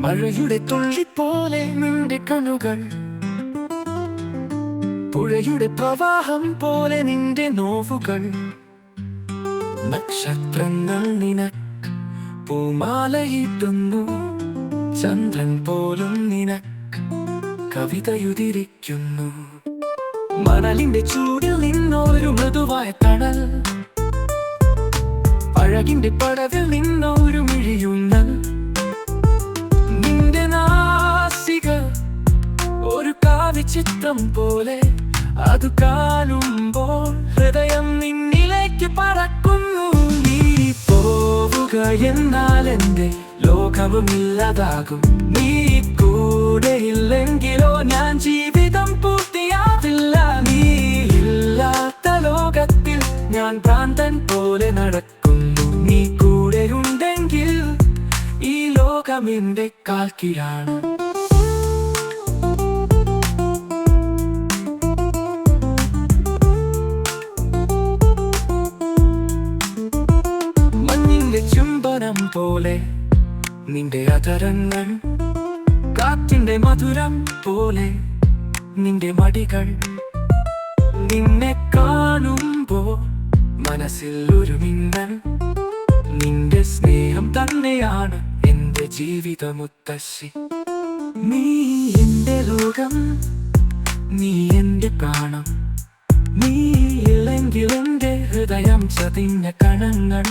മഴയുടെ തുള്ളി പോലെ നിന്റെ കണ്ണുകൾ, പുഴയുടെ പ്രവാഹം പോലെ നിന്റെ നോവുകൾ. നക്ഷത്രങ്ങൾ നിനക്ക് പൂമാലയിട്ടുന്നു, ചന്ദ്രൻ പോലും നിനക്ക് കവിതയുതിരിക്കുന്നു. മണലിന്റെ ചൂടിൽ നിന്നൊരു മൃദുവായ തണൽ, അഴകിന്റെ പടവിൽ നിന്നൊരു മിഴിയുന്നൽ. നിന്റെ നാസിക ഒരു കാവ്യചിത്രം പോലെ, അത് കാണുമ്പോൾ ഹൃദയം നിന്നിലേക്ക് പറക്കുന്നു. നീ പോവുക എന്നാൽ എന്റെ ലോകവും ഇല്ലാതാകും. നീ കൂടെയില്ലെങ്കിലോ ഞാൻ ജീവിതം പൂർത്തിയാവില്ല. നീ ഇല്ലാത്ത ലോകത്തിൽ ഞാൻ ഭ്രാന്തൻ പോലെ നടക്കുന്നു. നീ കൂടെയുണ്ടെങ്കിൽ ഈ ലോകം എന്റെ കാൽക്കീഴാണ്. മഞ്ഞിന്റെ ചുംബനം പോലെ നിന്റെ അധരങ്ങൾ, കാറ്റിന്റെ മധുരം പോലെ നിന്റെ മടികൾ. നിന്നെ കാണുമ്പോ മനസ്സിൽ ഒരു മിന്നൽ. നിന്റെ സ്നേഹം തന്നെയാണ് എന്റെ ജീവിത മുത്തശ്ശി. നീ എന്റെ ലോകം, നീ എന്റെ പ്രാണം. നീ ഇല്ലെങ്കിൽ എന്റെ ഹൃദയം ചതിഞ്ഞ കണങ്ങൾ.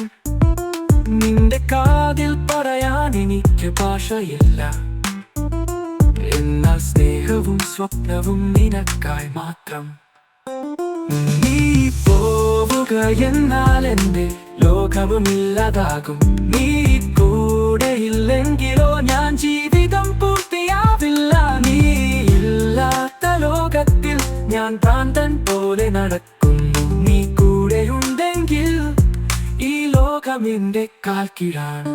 നിന്റെ കാതിൽ പറയാൻ എനിക്ക് ഭാഷയില്ല, എന്നാൽ സ്നേഹവും സ്വപ്നവും നിനക്കായി മാത്രം. നീ പോവുക എന്നാൽ എന്റെ ലോകവും ഇല്ലാതാകും. നീ കൂടെയില്ലെങ്കിലോ ഞാൻ ജീവിതം പൂർത്തിയാവില്ല. നീ ഇല്ലാത്ത ലോകത്തിൽ ഞാൻ ഭ്രാന്തൻ പോലെ നടക്കുന്നു. നീ കൂടെയുണ്ടെങ്കിൽ ഈ ലോകം എന്റെ കാൽക്കീഴാണ്.